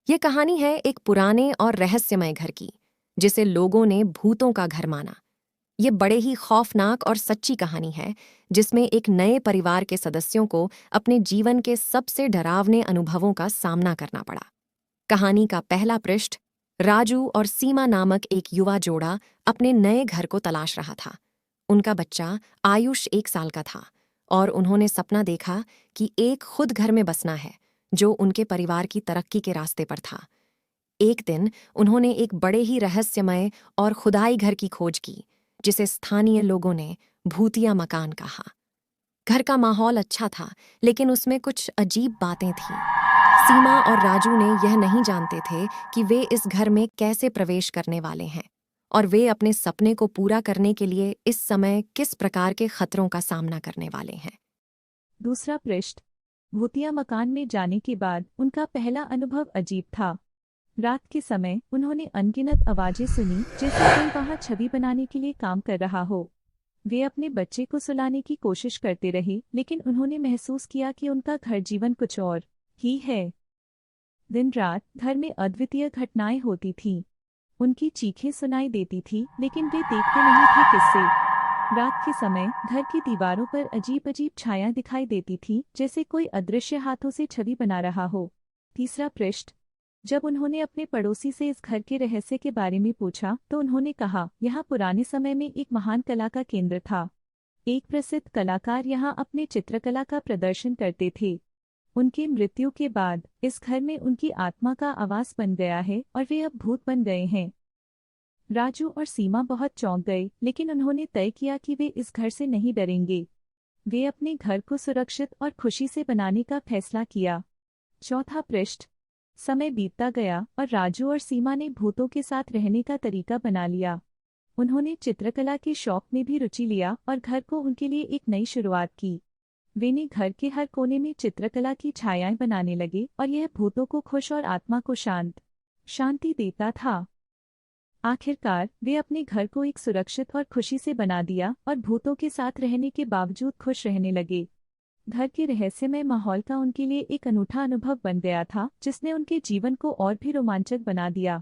ये कहानी है एक पुराने और रहस्यमय घर की, जिसे लोगों ने भूतों का घर माना। ये बड़े ही खौफनाक और सच्ची कहानी है, जिसमें एक नए परिवार के सदस्यों को अपने जीवन के सबसे डरावने अनुभवों का सामना करना पड़ा। कहानी का पहला पृष्ठ राजू और सीमा नामक एक युवा जोड़ा अपने नए घर को तलाश रहा था। उनका बच्चा आयुष 1 साल का था और उन्होंने सपना देखा कि एक खुद घर में बसना है, जो उनके परिवार की तरक्की के रास्ते पर था। एक दिन उन्होंने एक बड़े ही रहस्यमय और खुदाई घर की खोज की, जिसे स्थानीय लोगों ने भूतिया मकान कहा। घर का माहौल अच्छा था, लेकिन उसमें कुछ अजीब बातें थीं। सीमा और राजू ने यह नहीं जानते थे कि वे इस घर में कैसे प्रवेश करने वाले हैं और वे अपने सपने को पूरा करने के लिए इस समय किस प्रकार के खतरों का सामना करने वाले हैं। दूसरा पृष्ठ। भूतिया मकान में जाने के बाद उनका पहला अनुभव अजीब था। रात के समय उन्होंने अनगिनत आवाजें सुनी, जैसे कोई वहां छवि बनाने के लिए काम कर रहा हो। वे अपने बच्चे को सुलाने की कोशिश करते रहे, लेकिन उन्होंने महसूस किया कि उनका घर जीवन कुछ और ही है। दिन रात घर में अद्वितीय घटनाएं होती थीं। उनकी चीखें सुनाई देती थी, लेकिन वे देखते नहीं थे किससे। रात के समय घर की दीवारों पर अजीब अजीब छायाएं दिखाई देती थीं, जैसे कोई अदृश्य हाथों से छवि बना रहा हो। तीसरा पृष्ठ। जब उन्होंने अपने पड़ोसी से इस घर के रहस्य के बारे में पूछा, तो उन्होंने कहा, यहाँ पुराने समय में एक महान कला का केंद्र था। एक प्रसिद्ध कलाकार यहाँ अपने चित्रकला का प्रदर्शन करते थे। उनकी मृत्यु के बाद इस घर में उनकी आत्मा का आवास बन गया है और वे अब भूत बन गए हैं। राजू और सीमा बहुत चौंक गए, लेकिन उन्होंने तय किया कि वे इस घर से नहीं डरेंगे। वे अपने घर को सुरक्षित और खुशी से बनाने का फैसला किया। चौथा पृष्ठ। समय बीतता गया और राजू और सीमा ने भूतों के साथ रहने का तरीका बना लिया। उन्होंने चित्रकला के शौक में भी रुचि लिया और घर को उनके लिए एक नई शुरुआत की। वे ने घर के हर कोने में चित्रकला की छायाएं बनाने लगे और यह भूतों को खुश और आत्मा को शांति देता था। आखिरकार वे अपने घर को एक सुरक्षित और खुशी से बना दिया और भूतों के साथ रहने के बावजूद खुश रहने लगे। घर के रहस्यमय माहौल का उनके लिए एक अनूठा अनुभव बन गया था, जिसने उनके जीवन को और भी रोमांचक बना दिया।